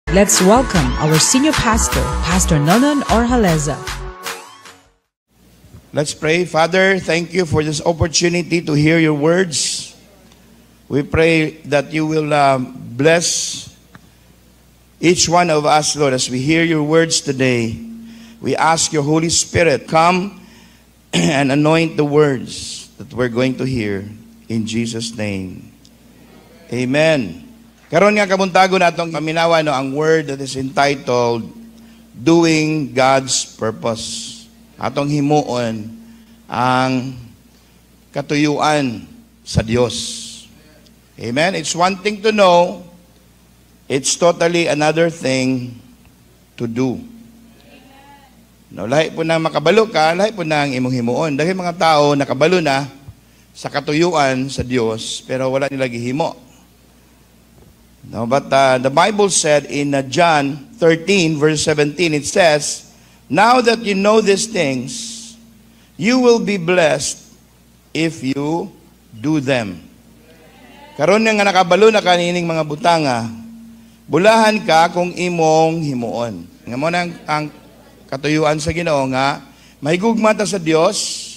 Let's welcome our senior pastor, Pastor Nonon Orhaleza. Let's pray. Father, thank you for this opportunity to hear your words. We pray that you will bless each one of us, Lord, as we hear your words today. We ask your Holy Spirit, come and anoint the words that we're going to hear. In Jesus' name. Amen. Karon nga kabuntago natong paminawa ang word that is entitled Doing God's Purpose. Atong himuon ang katuyuan sa Dios. Amen. It's one thing to know, it's totally another thing to do. No, lahi po na makabalo ka, lahi po na ang imong himuon. Dahil mga tao nakabalo na sa katuyuan sa Dios, pero wala nila gihimo. No, but the Bible said in John 13 verse 17, it says, "Now that you know these things, you will be blessed if you do them." Karon nga nakabalo na kanining mga butanga, bulahan ka kung imong himuon. Nga mo nang ang katuyuan sa Ginoo nga mahigugma ta sa Dios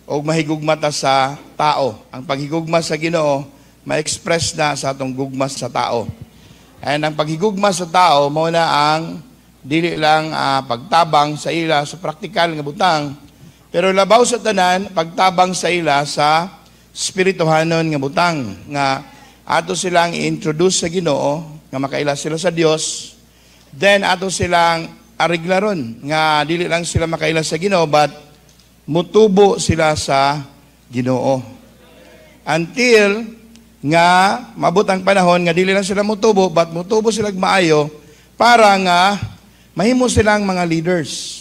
o mahigugma ta sa tao. Ang paghigugma sa Ginoo ma-express na sa atong gugma sa tao. And ang paghigugma sa tao, mo na ang dili lang pagtabang sa ila sa praktikal nga butang, pero labaw sa tanan, pagtabang sa ila sa spirituhanon nga butang, nga ato silang i-introduce sa Ginoo, nga makaila sila sa Dios, then ato silang ariglaron, nga dili lang sila makaila sa Ginoo, but mutubo sila sa Ginoo. Until nga mabot ang panahon nga dili lang sila mutubo, but mutubo sila maayo para nga mahimo silang mga leaders.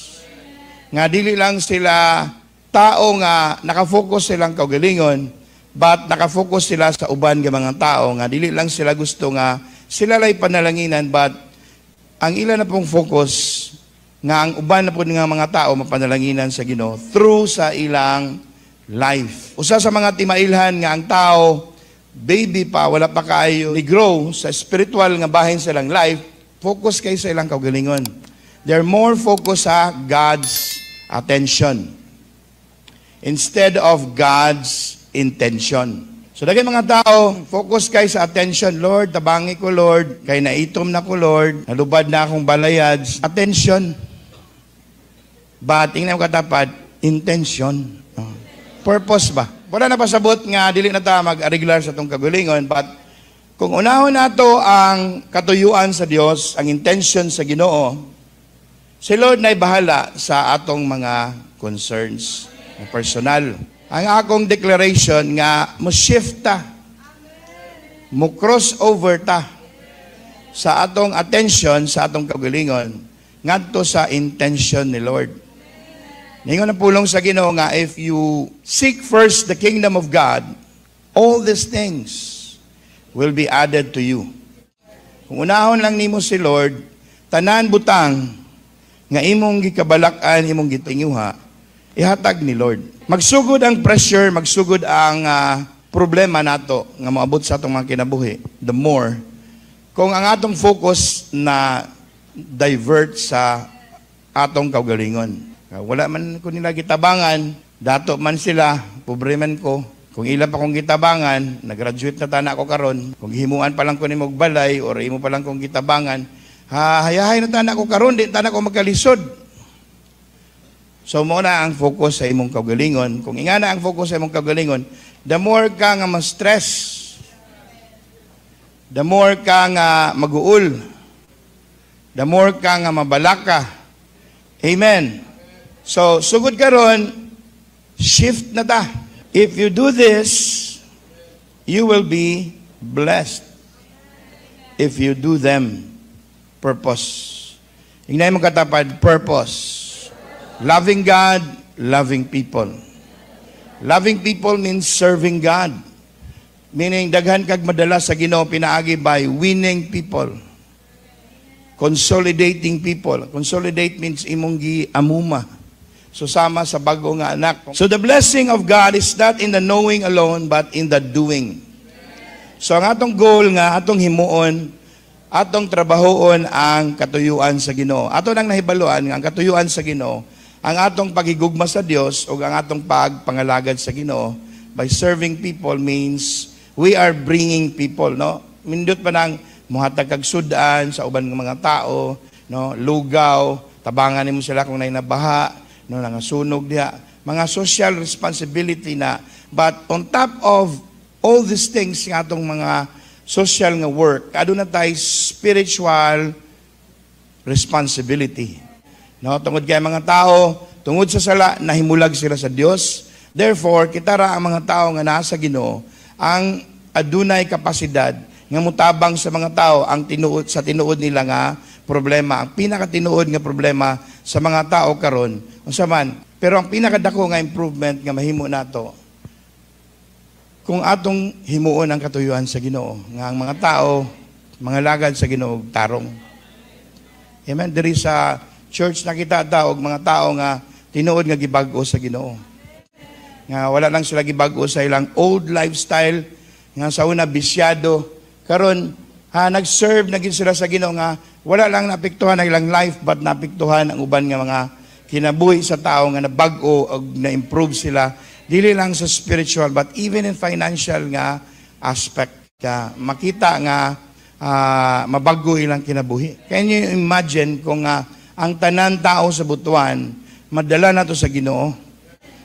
Nga dili lang sila tao nga nakafocus silang kaugalingon, but nakafocus sila sa uban nga mga tao nga dili lang sila gusto nga sila lay panalanginan, but ang ila na pong focus nga ang uban na po nga mga tao mapanalanginan sa Ginoo through sa ilang life. Usa sa mga timailhan nga ang tao baby pa, wala pa kayo ni-grow sa spiritual nga bahin sa ilang life, focus kayo sa ilang kaugalingon. They're more focused sa God's attention instead of God's intention. So daghan mga tao, focus kayo sa attention. Lord, tabangi ko Lord, kay naitom na ko Lord, nalubad na akong balayad. Attention. But tingnan mo katapat, intention. Purpose ba? Wala na pasabot nga dili na ta mag-ariglar sa tong kagalingon, but kung unahon nato ang katuyuan sa Dios, ang intention sa Ginoo, si Lord na'y bahala sa atong mga concerns personal. Ang akong declaration nga mo shift ta, mo cross over ta sa atong attention sa atong kagalingon ngadto sa intention ni Lord. Ningon ang pulong sa Ginoo nga if you seek first the kingdom of God, all these things will be added to you. Kung unahon lang nimo si Lord, tanan butang nga imong gikabalakan, imong gitinguha, ihatag ni Lord. Magsugod ang pressure, magsugod ang problema nato nga moabot sa atong mga kinabuhi, the more kung ang atong focus na divert sa atong kaugalingon. Wala man ko nila gitabangan, dato man sila, pobre man ko. Kung ila pa kong gitabangan, nag-graduate na tana ko karon. Kung himuan pa lang ko ni magbalay, or imo pa lang kong gitabangan, hayahay na tana ko karon, di tana ko magkalisod. So muna ang focus sa imong kaugalingon. Kung ingana ang focus sa imong kaugalingon, the more ka nga ma-stress, the more ka nga mag-uul, the more ka nga mabalaka. Amen. So, sugod karon, shift na ta. If you do this, you will be blessed. If you do them, purpose. Hingnay mo katapad, purpose. Loving God, loving people. Loving people means serving God. Meaning, daghan kag madala sa Ginoo pinaagi by winning people. Consolidating people. Consolidate means imong gi-amuma. So sama sa bago nga anak. So the blessing of God is not in the knowing alone, but in the doing. So ang atong goal nga, atong himuon, atong trabahoon ang katuyuan sa Ginoo. Ato nang nahibaluan nga ang katuyuan sa Ginoo, ang atong pagigugma sa Dios o ang atong pagpangalagad sa Ginoo by serving people means we are bringing people, no? Mindot pa nang muhatag kag sudan sa uban ng mga tao, no? Lugaw, tabangan nimo sila kung nay nabaha, no, nangasunog diha. Mga social responsibility na. But on top of all these things nga atong mga social nga work, aduna tay spiritual responsibility. No, tungod kay mga tao, tungod sa sala nahimulag sila sa Dios. Therefore, kita ra ang mga tao nga nasa Ginoo ang adunay kapasidad nga mutabang sa mga tao ang tinuod nila nga problema. Ang pinakatinuod nga problema sa mga tao karon unsa man. Pero ang pinakadako nga improvement nga mahimo nato kung atong himuon ang katuyuan sa Ginoo nga ang mga tao mga lagad sa Ginoo tarong. Amen. Diri sa church nakita ta og mga tao nga tinuod nga gibag-o sa Ginoo. Nga wala lang sila gibag-o sa ilang old lifestyle nga sa una bisyado. Karon nag-serve na gid sila sa Ginoo nga wala lang naapektuhan ang ilang life but naapektuhan ang uban nga mga kinabuhi sa tao nga nabag-o o na-improve sila dili lang sa spiritual but even in financial nga aspect ka makita nga mabago ilang kinabuhi. Can you imagine kung ang tanan tao sa butuan madala nato sa Ginoo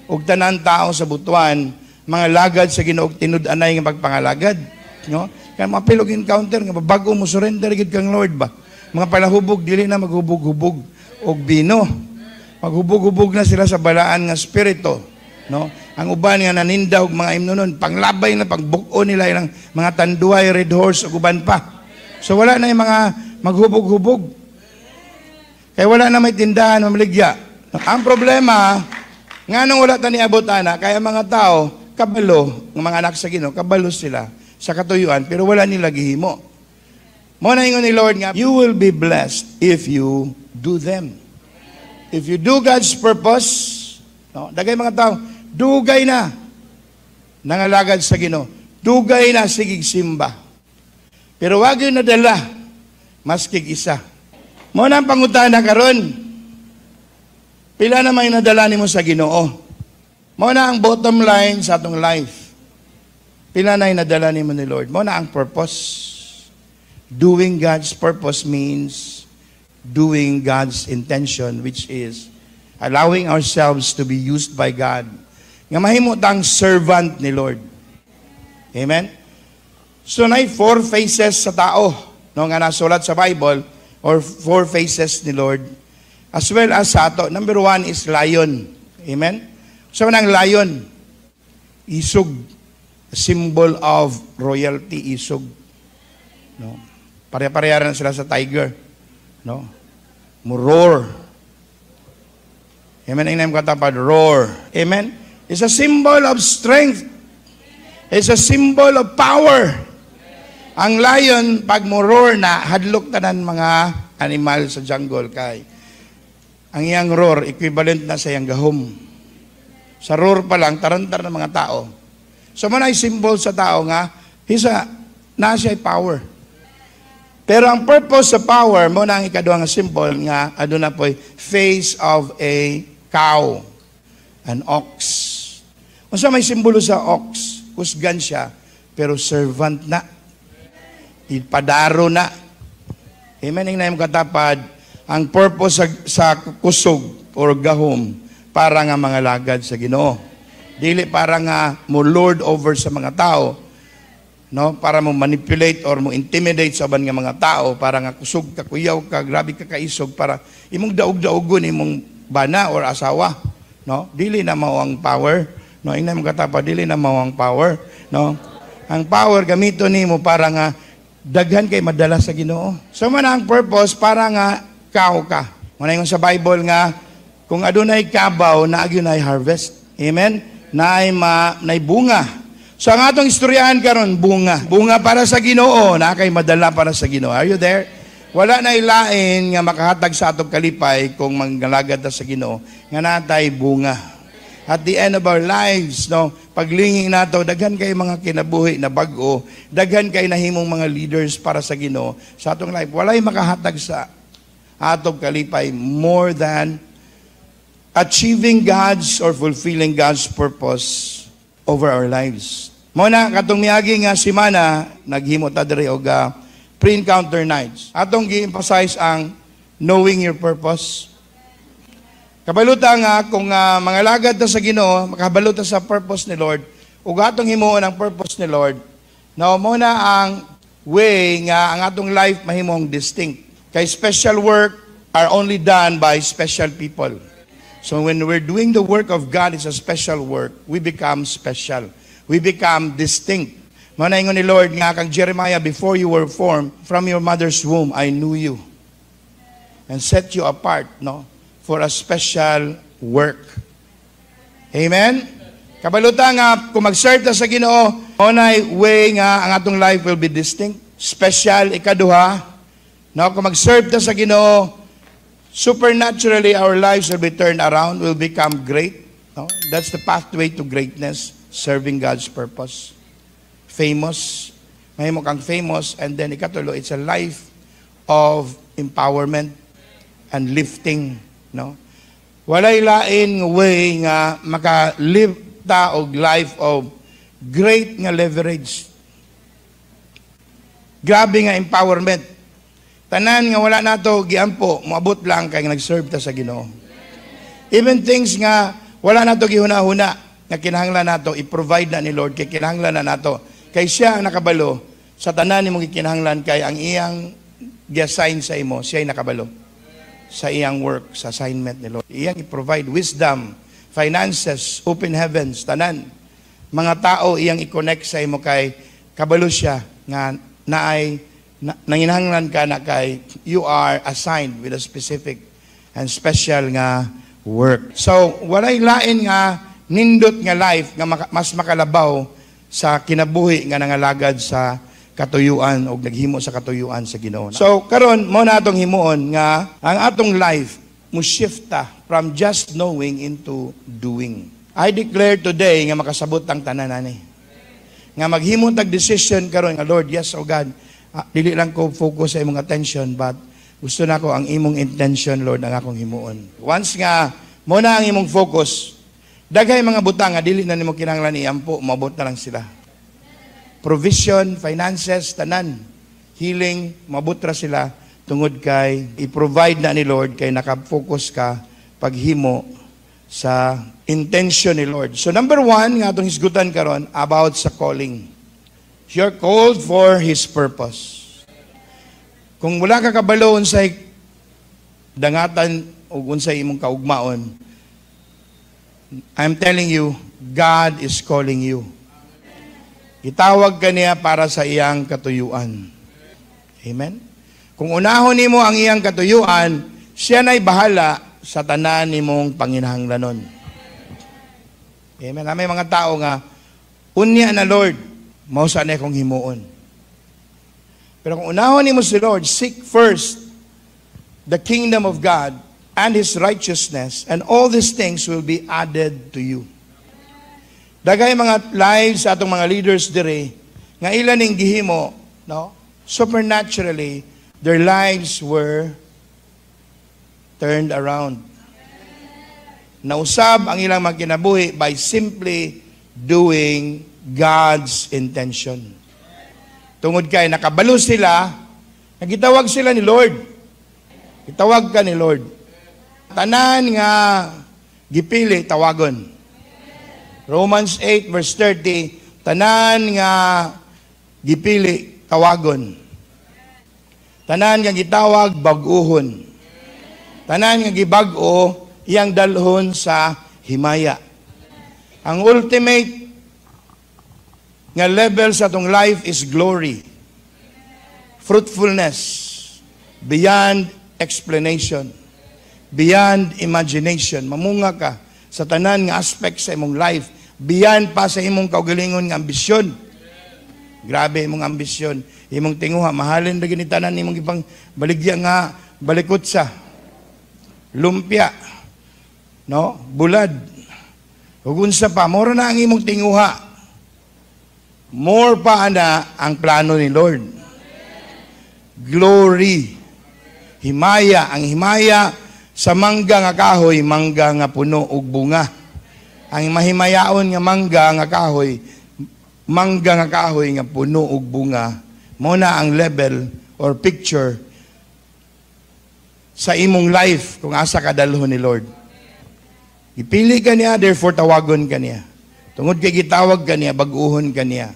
ug tanan tao sa butuan mga lagad sa Ginoo tinud-anay nga pagpangalagad, no? Kaya mapilog encounter nga bago mo surrender gid kang Lord ba. Mga palahubog dili na maghubog-hubog og bino. Maghubog-hubog na sila sa balaan nga spirito, no? Ang uban nga naninda og mga imnonon, panglabay na pagbuko nila ilang mga tanduay, red horse ug uban pa. So wala na yung mga maghubog-hubog. Kaya wala na may tindahan, mamaligya. Ang problema, nga nung wala ta niabot ana, kaya mga tao, kabalo, ng mga anak sa Ginoo, kabalo sila sa katuyuan, pero wala nila gihimo. Mo na ingon ni Lord nga, you will be blessed if you do them. If you do God's purpose, no, dagay mga tao, dugay na nangalagad sa Ginoo. Dugay na sigig simba. Pero wag yun nadala, maskig isa. Mo na ang pangutana karon. Pila na may nadala nimo sa Ginoo. Mo na ang bottom line sa atong life. Pila na nadala nimo ni Lord. Mo na ang purpose. Doing God's purpose means doing God's intention, which is allowing ourselves to be used by God. Nga mahimo tang servant ni Lord. Amen? So, na 4 faces sa tao, no, nga nasulat sa Bible, or 4 faces ni Lord, as well as sa ato. Number 1 is lion. Amen? So, nang lion, isog, symbol of royalty, isog. No? Pare-pareha na sila sa tiger. No? Roar. Amen? Ang name katapad, roar. Amen? It's a symbol of strength. It's a symbol of power. Ang lion, pag mo-roar na, hadlok tanan mga animal sa jungle kay. Ang iyang roar, equivalent na sa iyang gahom. Sa roar pa lang, tarantar ng mga tao. So, man ay symbol sa tao nga, nasa power. Pero ang purpose sa power, mo na ang ikaduhang symbol nga, aduna po'y face of a cow, an ox. Unsa may simbolo sa ox? Kusgan siya, pero servant na. Ipadaro na. Amen. Ang nayong katapad, ang purpose sa kusog or gahom, para nga mga lagad sa Ginoo. Dili para nga mo lord over sa mga tao, no? Para mo manipulate or mo intimidate sa nga mga tao, para nga kusog ka, kuyaw ka, grabe ka kaisog, para imong daog-daogon imong bana or asawa, no? Dili na mao ang power, no? Ingna mo katapad, dili na mao ang power, no? Ang power gamito nimo para nga daghan kay madala sa Ginoo. So man ang purpose para nga kao ka. Manayong sa Bible nga kung adunay kabaw na agyunay harvest. Amen. Nay bunga. So ang atong istoryahan karon bunga. Bunga para sa Ginoo, na kay madala para sa Ginoo. Are you there? Wala na ilain nga makahatag sa atong kalipay kung manggalagad ta sa Ginoo nga natay bunga. At the end of our lives, no, paglinging nato, daghan kay mga kinabuhi na bag-o, daghan kay nahimong mga leaders para sa Ginoo sa atong life. Walay makahatag sa atong kalipay more than achieving God's or fulfilling God's purpose over our lives. Muna, katong miagi nga simana, naghimo ta diri og pre-encounter nights. Atong gi-emphasize ang knowing your purpose. Kabaluta nga kung mga lagad ta sa Ginoo, makabaluta sa purpose ni Lord, ug atong himuon ang purpose ni Lord. Now muna ang way nga ang atong life mahimong distinct. Kay special work are only done by special people. So when we're doing the work of God, it's a special work. We become special. We become distinct. Muna ingon ni Lord nga kang Jeremiah, before you were formed from your mother's womb, I knew you and set you apart, no? For a special work. Amen? Kabaluta nga, kung mag-serve ta sa Ginoo, onay way nga ang atong life will be distinct, special, ikaduha. No, kung mag-serve ta sa Ginoo, supernaturally our lives will be turned around, will become great. No? That's the pathway to greatness, serving God's purpose. Famous, mahimo kang famous, and then ikatulo, it's a life of empowerment and lifting. No? Walay lain nga way nga maka-live ta og life of great nga leverage. Grabe nga empowerment. Tanan nga wala nato giampo, moabot lang kay nag-serve ta sa Ginoo. Even things nga wala nato gihuna-huna nga kinahanglan nato i-provide na ni Lord, kay kinahanglan na nato. Kay siya ang nakabalo sa tanan nimong gikinahanglan, kay ang iyang gi-assign sa imo, siya ay nakabalo sa iyang work, sa assignment ni Lord. Iyang i-provide wisdom, finances, open heavens, tanan. Mga tao iyang i-connect sa imo, kay kabalo siya nga nanginahanglan ka na kay you are assigned with a specific and special nga work. So, walay lain nga nindot nga life nga mas makalabaw sa kinabuhi nga nangalagad sa katuyuan o naghimo sa katuyuan sa Ginoo. So karon mo na atong himuon nga ang atong life mo shifta from just knowing into doing. I declare today nga makasabot ang tanan ani. Nga maghimo tag decision karon nga Lord, yes, oh God, dili lang ko focus sa imong attention, but gusto nako ang imong intention, Lord, ang akong himuon. Once nga mo na ang imong focus, daghay mga butang nga dili na nimo kinahanglan iampo, mabot na lang sila. Provision, finances, tanan, healing, mabutra sila tungod kay i-provide na ni Lord, kay nakafocus ka paghimo sa intention ni Lord. So number one, nga itong hisgutan karon about sa calling. You're called for His purpose. Kung wala ka kabalo unsay dangatan o unsay imong kaugmaon, I'm telling you, God is calling you. Itawag ka niya para sa iyang katuyuan. Amen? Kung unahon nimo ang iyang katuyuan, siya na'y bahala sa tanan nimong panginahanglanon. Amen? May mga tao nga, unya na Lord, mausa na akong himuon. Pero kung unahon nimo si Lord, seek first the kingdom of God and His righteousness, and all these things will be added to you. Dagay mga lives sa atong mga leaders dire nga ilan ning gihimo, no? Supernaturally, their lives were turned around. Nausab ang ilang mga kinabuhi by simply doing God's intention. Tungod kay nakabalo sila, nagitawag sila ni Lord. Itawag ka ni Lord. Tanan nga gipili tawagon. Romans 8 verse 30, tanan nga gipili tawagon. Tanan nga gitawag bag-uhon. Tanan nga gibag-o iyang dalhon sa himaya. Ang ultimate nga level sa atong life is glory. Fruitfulness beyond explanation, beyond imagination. Mamunga ka sa tanan nga aspect sa imong life, beyond pa sa imong kaugalingon nga ambisyon. Grabe imong ambisyon, imong tinguha, mahalin na ginitanan imong ibang baligya nga balikot sa lumpia, no? Bulad. Ug unsa pa, mora na ang imong tinguha. More pa na ang plano ni Lord. Glory. Himaya, ang himaya sa mangga nga kahoy, mangga nga puno og bunga. Ang mahimayaon nga mangga nga kahoy, mangga nga kahoy nga puno og bunga. Mao na ang level or picture sa imong life kung asa kadalhon ni Lord. Ipili ka niya, therefore tawagon ka niya. Tungod kay gitawag ka niya, baguhon ka niya.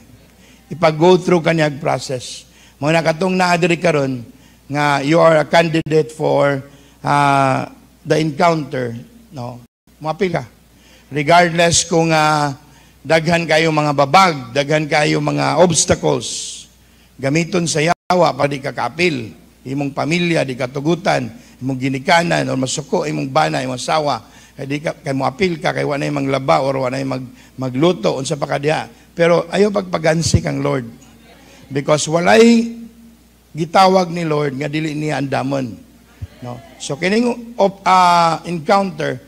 Ipag-go through ka niya process. Mao na katong naadiri karon nga you are a candidate for the encounter, no? Mapil ka. Regardless kung daghan kayo mga babag, daghan kayo mga obstacles, gamiton sa yawa para di ka kapil, imong pamilya di katugutan, imong ginikanan o masuko imong bana, imong asawa, di ka kay mo apil ka kay wanay manglaba or wanay magluto unsa pa kadiha. Pero ayo pagpagansi kang Lord. Because walay gitawag ni Lord nga dili niya andamon. No? So kining encounter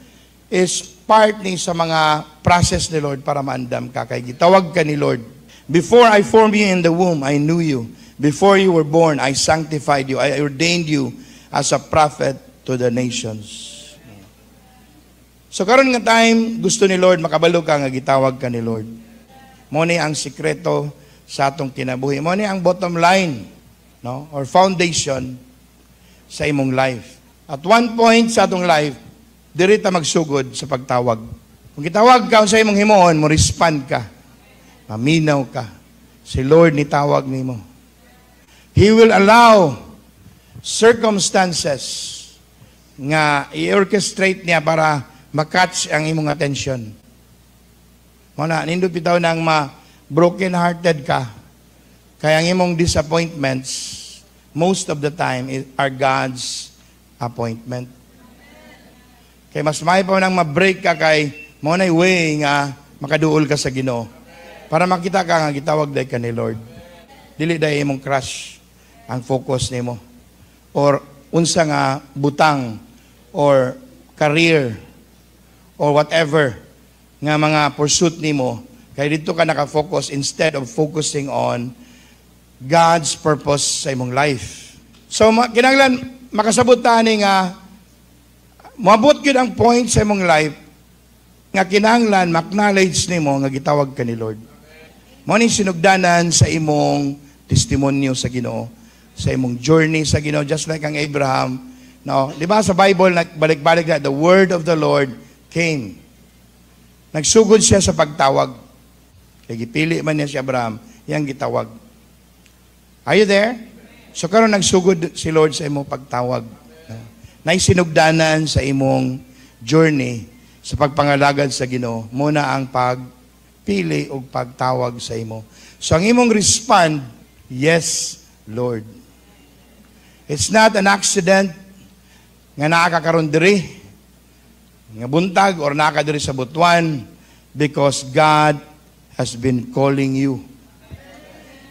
is part ni sa mga process ni Lord para maandam ka kay gitawag ka ni Lord. Before I formed you in the womb, I knew you. Before you were born, I sanctified you. I ordained you as a prophet to the nations. So karon nga time, gusto ni Lord, makabalo ka nga gitawag ka ni Lord. Mo ni ang sikreto sa atong kinabuhi. Mo ni ang bottom line, no, or foundation sa imong life. At one point sa atong life, diri ta magsugod sa pagtawag. Kung gitawag ka sa imong himuon, mo respond ka. Maminaw ka. Si Lord ni tawag nimo. He will allow circumstances nga i-orchestrate niya para makatch ang imong attention. Muna, nindot bitaw nang broken-hearted ka. Kaya ang imong disappointments, most of the time, are God's appointment. Kaya mas may pa nang ma-break ka kay muna'y way nga makaduol ka sa Ginoo. Para makita ka nga gitawag day ka ni Lord. Dili day imong crush ang focus nimo. Or unsa nga butang or career or whatever nga mga pursuit nimo, kaya dito ka nakafocus instead of focusing on God's purpose sa imong life. So, kinahanglan makasabot tani nga moabot gyud ang point sa imong life nga kinahanglan ma-acknowledge nimo nga gitawag ka ni Lord. Mao ni sinugdanan sa imong testimonyo sa Ginoo, sa imong journey sa Ginoo, just like ang Abraham. No, di ba sa Bible balik-balik na the word of the Lord came. Nagsugod siya sa pagtawag. Kaya gipili man niya si Abraham, yang gitawag. Are you there? So karon nagsugod si Lord sa imong pagtawag. Naisinugdanan sa imong journey sa pagpangalagad sa Ginoo. Muna ang pagpili o pagtawag sa imo. So ang imong respond, yes, Lord. It's not an accident nga nakakaroon diri nga buntag or nakadiri sa butuan because God has been calling you.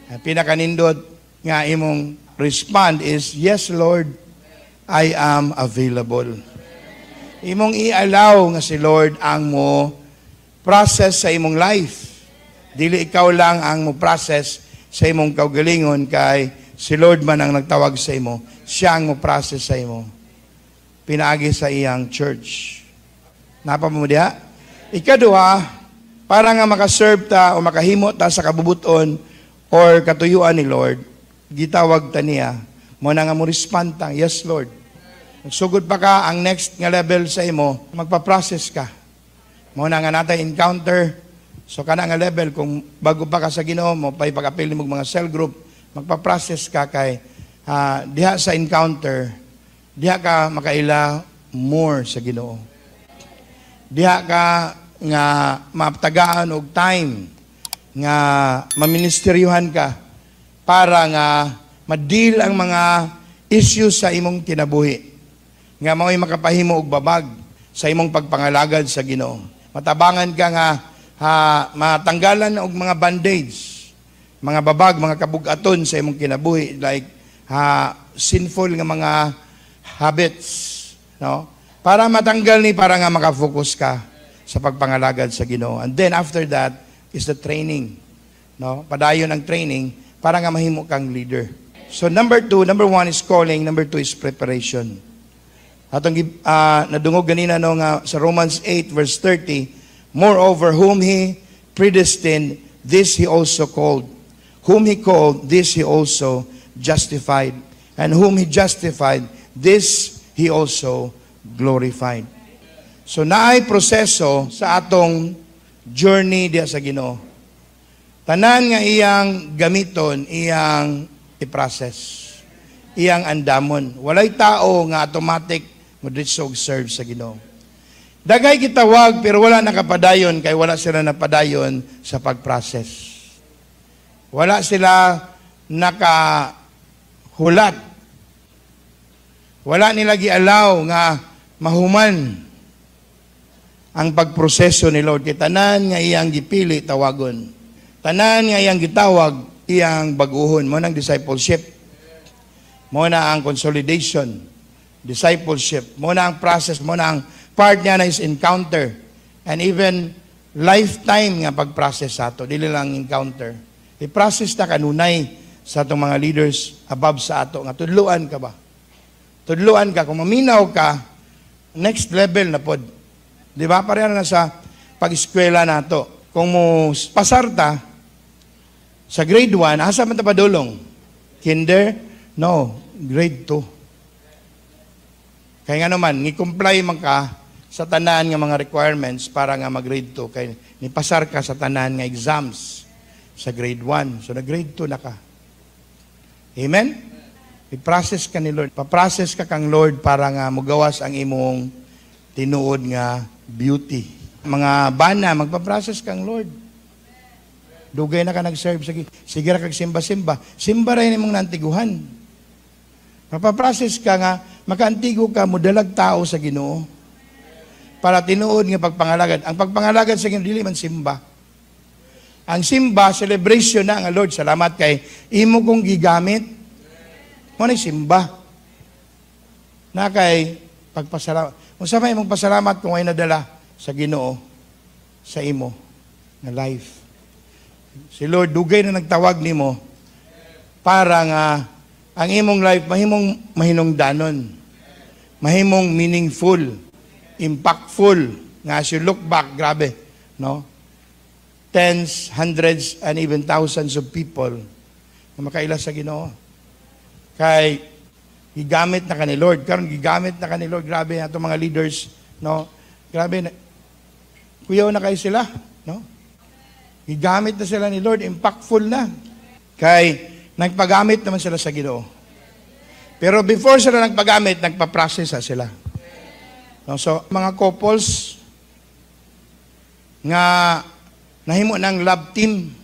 Ang pinakanindot nga imong respond is, yes, Lord, I am available. Imong i-allow nga si Lord ang mo process sa imong life. Dili ikaw lang ang mo process sa imong kaugalingon kay si Lord man ang nagtawag sa imo. Siya ang mo process sa imo. Pinaagi sa iyang church. Napamudiha? Ikaduha, para nga makaserve ta o makahimo ta sa kabubuton or katuyuan ni Lord, gitawag ta niya, mo na nga mo respond ta, yes Lord. Magsugod pa ka, ang next nga level sa imo, magpa-process ka. Mo na nga natay encounter, so ka na nga level, kung bago pa ka sa Ginoo mo, pa'y pag-apil mo mga cell group, magpa-process ka kay diha sa encounter, diha ka makaila more sa Ginoo. Diha ka nga maptagaan og time nga maministeryuhan ka para nga ma-deal ang mga issues sa imong kinabuhi. Nga mao'y makapahimo og babag sa imong pagpangalagad sa Ginoo. Matabangan ka nga matanggalan og mga bandage, mga babag, mga kabugaton sa imong kinabuhi like sinful nga mga habits, no? Para matanggal ni para nga makafocus ka sa pagpangalagad sa Ginoo. And then after that is the training. No? Padayon ang training para nga mahimo kang leader. So number one is calling, number two is preparation. Atong nadungog ganina no nga sa Romans 8 verse 30, moreover whom he predestined, this he also called. Whom he called, this he also justified. And whom he justified, this he also glorified. So naay proseso sa atong journey diya sa Ginoo. Tanan nga iyang gamiton, iyang i-process. Iyang andamon. Walay tao nga automatic modritso og serve sa Ginoo. Dagay gitawag pero wala nakapadayon kay wala sila napadayon sa pag-process. Wala sila nakahulat. Wala nila gialaw nga mahuman ang pagproseso ni Lord. Kay tanan nga iyang gipili tawagon. Tanan nga iyang gitawag, iyang baguhon. Mo nang discipleship. Mo na ang consolidation. Discipleship. Mo na ang process. Mo na ang part niya na is encounter. And even lifetime nga pag-process sa ato. Dili lang encounter. I-process na kanunay sa atong mga leaders above sa ato. Nga tudluan ka ba? Tudluan ka. Kung maminaw ka, next level na pod. Di ba? Pareha na sa pag-eskwela na to. Kung mo pasarta sa grade 1, asa man ta padulong? Kinder? No, grade 2. Kaya nga naman, ni-comply man ka sa tanan nga mga requirements para nga mag-grade 2. Kaya ni-pasar ka sa tanan nga exams sa grade 1. So, na-grade 2 na ka. Amen? I-process ka ni Lord. Pa-process ka kang Lord para nga mugawas ang imong tinuod nga beauty. Mga bana, magpa-process kang Lord. Dugay na ka nag-serve. Sige ra kag simba-simba. Simba rin imong nantiguhan. Mapaprocess ka nga, makaantigo ka, mudalag tao sa Ginoo. Para tinuod nga pagpangalagad. Ang pagpangalagad sa Ginoo, dili man simba. Ang simba, celebration na nga Lord. Salamat kay imo kong gigamit. Mo na simba. Na kay pagpasalamat. Kung sa may imong pasalamat kung ay nadala sa Ginoo, sa imo, na life. Si Lord, dugay na nagtawag nimo para nga ang imong life mahimong mahinungdanon, mahimong meaningful, impactful, nga as you look back, grabe, no? Tens, hundreds, and even thousands of people na makaila sa Ginoo. Kay gigamit na ka ni Lord. Karon gigamit na ka ni Lord. Grabe ato mga leaders, no? Grabe na. Kuyaw na kayo sila, no? Gigamit na sila ni Lord, impactful na. Kay nagpagamit naman sila sa Ginoo. Pero before sila nagpagamit, nagpa-process sila. No? So, mga couples nga nahimo ng love team.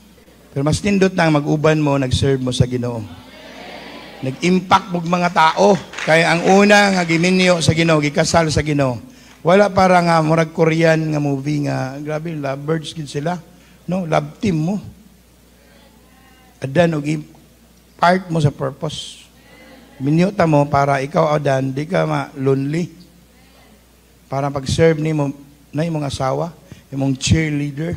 Pero mas nindot na mag-uban mo, nag-serve mo sa Ginoo. Nag-impact mo mga tao. Kaya ang una nga giminyo sa Ginoo, gikasal sa Ginoo. Wala para nga murag Korean nga movie nga, grabe, lovebirds gid sila. No, love team mo. Adan og part mo sa purpose. Minyota mo para ikaw adan di ka ma-lonely. Para pag-serve nimo na imong asawa, imong cheerleader.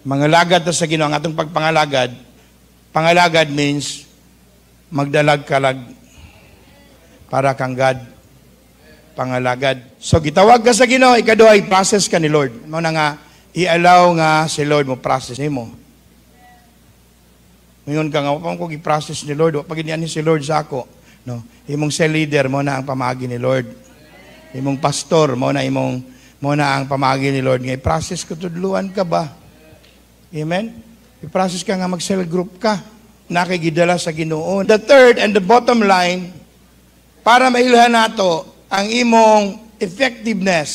Mangalagad ta sa Ginoo ang atong pagpangalagad. Pangalagad means magdalag-kalag para kang God. Pangalagad. So gitawag ka sa Ginoo, ikaduha i-process ka ni Lord. Mao na nga i-allow nga si Lord mo process nimo. Ngayon ka nga upang ko i-process ni Lord, pag iniani si Lord sa ako, no. Imong cell leader mo na ang pamagi ni Lord. Imong pastor mo na ang pamagi ni Lord. Nga i-process ko tudluan ka ba? Amen. I-process ka nga mag-cell group ka. Nakigidala sa Ginoo. The third and the bottom line, para mailhan nato ang imong effectiveness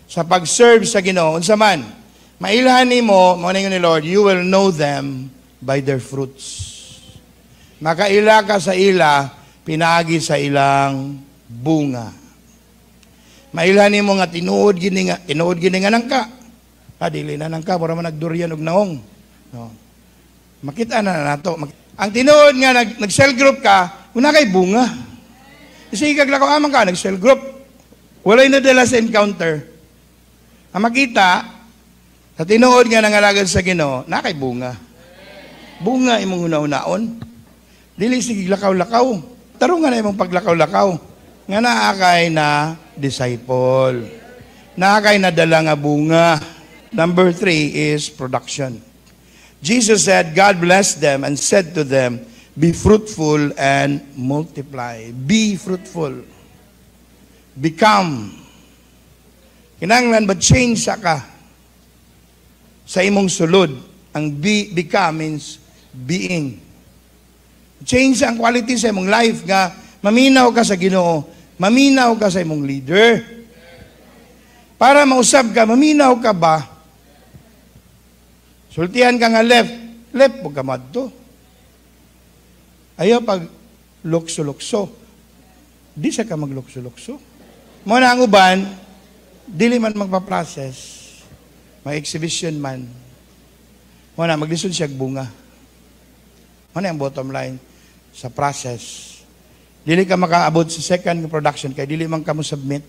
sa pag-serve sa Ginoo. Unsa man, mailhan nimo, mo ni Lord, you will know them by their fruits. Makaila ka sa ila, pinagi sa ilang bunga. Mailhan nimo nga tinuod gini nga nang ka. Dili na nang ka, mura man nagdurian og naong. No. Makita na nato. Ang tinuod nga nag-cell group ka, una kay bunga. Kasi kaglakaw amang ka, nag-cell group. Walay nadala sa encounter. Ang makita, sa tinuod nga nangalagad sa Ginoo, nakay bunga. Bunga imong una-unaon. Dili sige lakaw-lakaw. Tarungan na imong paglakaw-lakaw. Nga naakay na disciple. Naakay na dala nga bunga. Number 3 is production. Jesus said, God blessed them and said to them, be fruitful and multiply. Be fruitful. Become. Kinahanglan ba change ka sa imong sulod? Ang become means being. Change ang quality sa imong life nga maminaw ka sa Ginoo, maminaw ka sa imong leader. Para mausab ka, maminaw ka ba? Sultihan ka nga left po ka madto. Ayaw pag lukso-lukso. Di sa ka maglukso-lukso. Muna ang uban, dili man magpa-process, mag-exhibition man. Muna, maglisod siya bunga. Muna ang bottom line sa process. Dili ka makaabot sa second production, kaya dili man ka mo submit.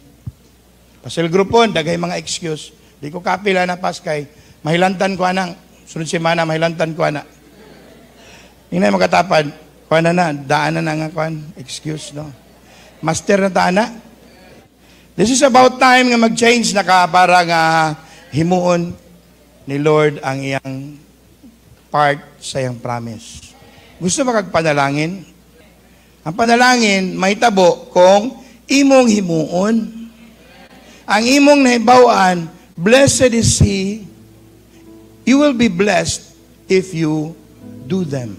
Pasel grupon, dagay mga excuse. Di ko kapila na pas kay mahilantan ko anang. Sunod semana, mahilantan ko ana. Hindi na makatapad. Kuha na, daan na nga kuhan. Excuse, no? Master na taana. This is about time nga mag-change na ka para nga himuon ni Lord ang iyang part sa iyang promise. Gusto makagpanalangin? Ang panalangin, may tabo kung imong himuon. Ang imong nahibawan, blessed is he. You will be blessed if you do them.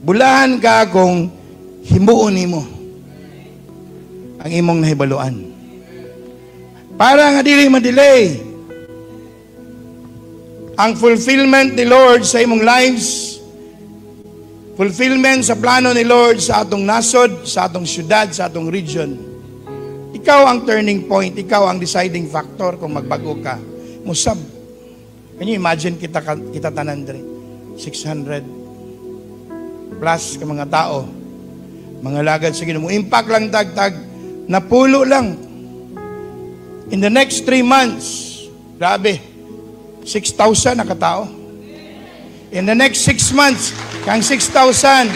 Bulahan ka kung himuon nimo ang imong nahibaluan. Para nga dili ma-delay ang fulfillment ni Lord sa imong lives, fulfillment sa plano ni Lord sa atong nasod, sa atong syudad, sa atong region. Ikaw ang turning point, ikaw ang deciding factor kung magbago ka. Musab. Can you imagine kita tanan dre? 600 plus ka mga tao. Mga lagad sa Ginoo. Impact lang tag napulo lang. In the next 3 months, grabe, 6,000 na katao. In the next 6 months, kang 6,000,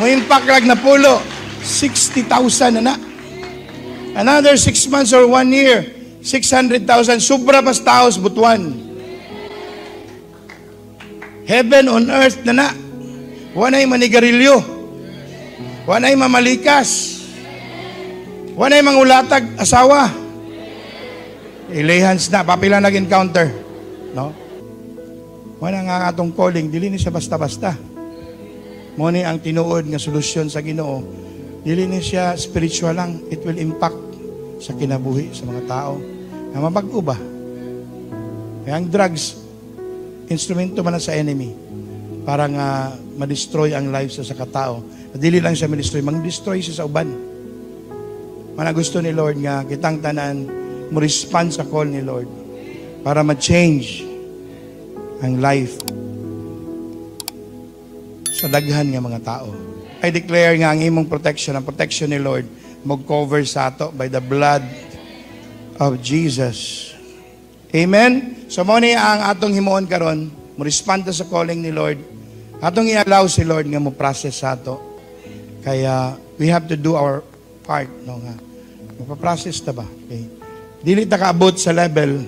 mo impact lang napulo, 60,000 na na. Another 6 months or 1 year, 600,000, sobra pas taos butuan. Heaven on earth na na. Wanay manigarilyo. Wanay mamalikas. Wanay mangulatag asawa. Ilehans na. Papila nag-encounter. No? Wana nga atong calling. Dili ni siya basta-basta. Muna ang tinuod nga solusyon sa Ginoo. Dili ni siya spiritual lang. It will impact sa kinabuhi sa mga tao. Nga mabag-o ba? Kaya ang drugs, instrumento man na sa enemy para nga ma-destroy ang lives sa katao. Dili lang siya ma-destroy, mang-destroy siya sa uban. Mana gusto ni Lord nga kitang tanan mo respond sa call ni Lord para ma-change ang life sa daghan nga mga tao. I declare nga ang imong protection, ang protection ni Lord mag-cover sa ato by the blood of Jesus. Amen? So mo ni ang atong himuon karon, mo respond sa calling ni Lord. Atong i-allow si Lord nga mo process sa ato. Kaya we have to do our part, no nga. Mapaprocess ta ba? Okay. Dili ta kaabot sa level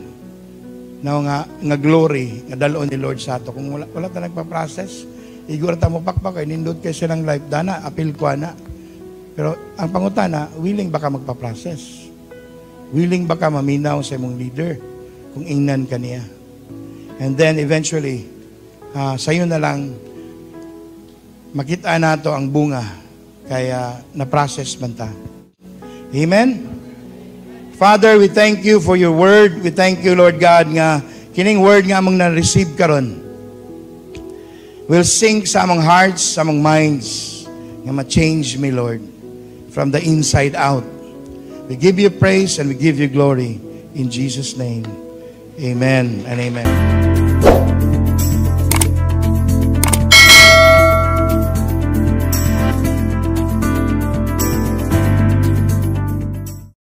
no nga glory nga dalon ni Lord sa ato. Kung wala ta nagpa-process, igura ta mo pakpak kay nindot kay silang life dana, apil ko na. Pero ang pangutana, willing ba ka magpa-process? Willing ba ka maminaw sa imong leader? Kung ingnan ka niya. And then eventually, sa'yo na lang, makita nato ang bunga, kaya na-process man ta. Amen? Father, we thank you for your word. We thank you, Lord God, nga kining word nga among na-receive karon will sink sa among hearts, sa among minds, nga ma-change me, Lord, from the inside out. We give you praise and we give you glory in Jesus' name. Amen and amen.